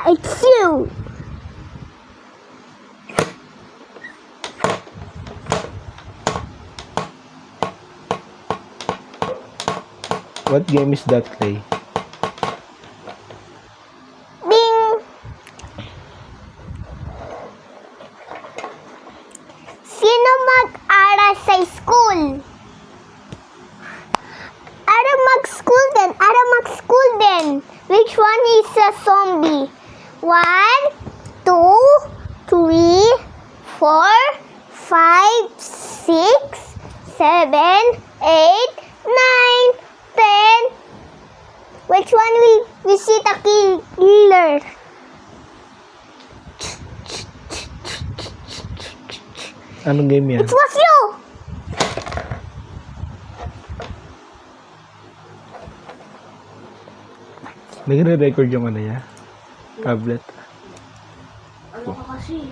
It's you. What game is that, Clay? Bing. Sino mag-aral sa school? Ara mag-school din. Which one is a zombie? 1, 2, 3, 4, 5, 6, 7, 8, 9, 10. Which one will visit a killer? Anong game yan? It was you! Nagre-record yung ano niya? Tablet. Ano ka kasi?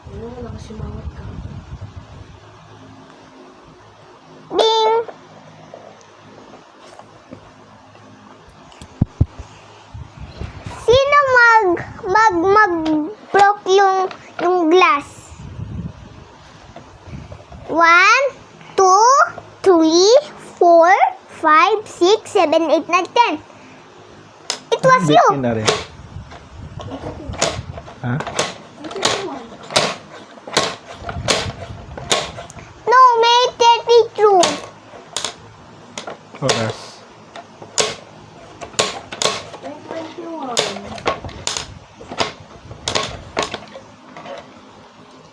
Ano na kasi mawat ka? Bing! Sino mag-broke yung glass? 1, 2, 3, 4, 5, 6, 7, 8, 9, 10. It was you. Bitin na rin. Ha? No, may 32. Oras. 21.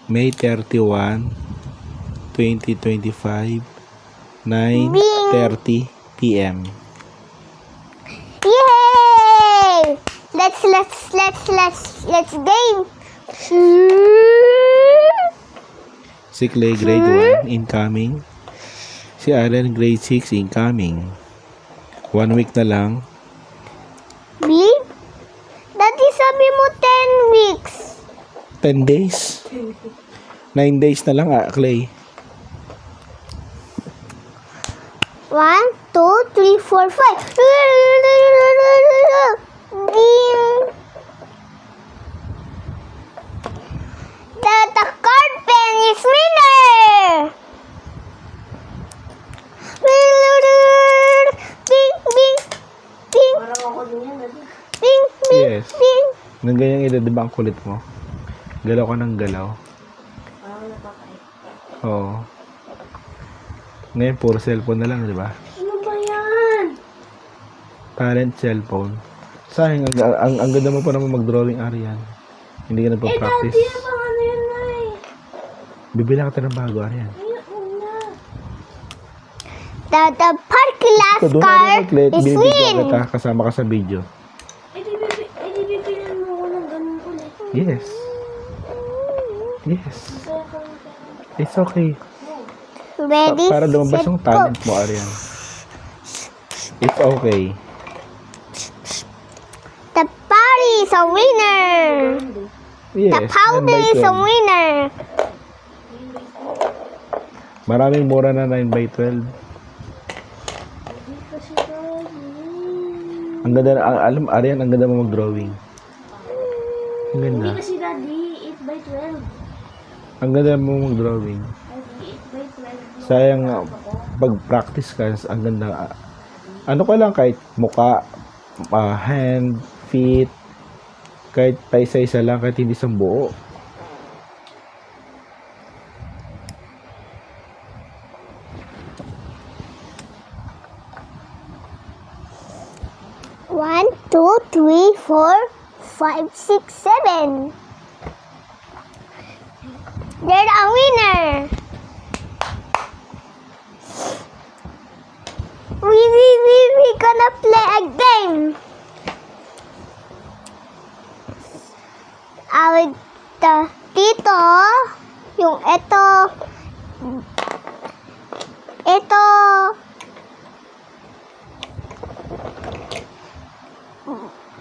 May 31, 2025, 9:30 p.m. Yay! Let's game. Si Clay grade 1 incoming. Si Allen grade 6 incoming. 1 week na lang. Big? Daddy, sabi mo 10 weeks. 10 days. 9 days na lang Clay. 1, 2, 3, 4, 5. Bing. The card pen is winner. Bing, bing, bing, Parang ako din yan, dati. bing, bing, Yes. bing. Nang ganyan ito, di ba ang kulit mo? Galaw ka ng galaw. Parang napakait. Oo. Ngayon, puro cellphone na lang, di ba? Ano ba yan? Talent cellphone. Sayang, ang ganda mo pa naman mag-drawing, Arian. Hindi ka nagpa-practice. Dati yung pang ano yun na eh. Bibilang ka ng bago, Arian. Ayun na. The park last Ito, doon car na rin, is binibigyan win. kita, kasama ka sa video. Eh di bibilan mo ako ng ganun ulit. Yes. Yes. Kaya ko yung pera. It's okay. Ready, Para lumabas set, yung go. talent mo, Arian. It's okay. The party is a winner. Yes. The powder by is a 12. winner. Maraming mura na 9x12. Hindi kasi daddy. Ang ganda, alam, Arian, ang ganda mo mag-drawing. Ang Hindi ganda. kasi daddy, 8x12. Ang ganda mo mag-drawing. Daddy, 8x12. Sayang, pag-practice ka, ang ganda. Ano ka lang, kahit muka, hand, feet, kahit paisa-isa lang, kahit hindi sa buo. One, two, three, 4, 5, 6, 7. They're a winner. We gonna play a game. Dito, yung ito,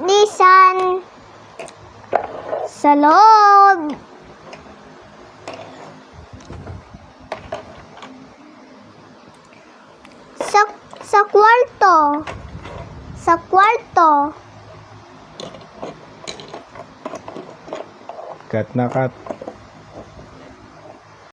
Nissan, sa loob. Sa kwarto. Sa kwarto. Cut na cut.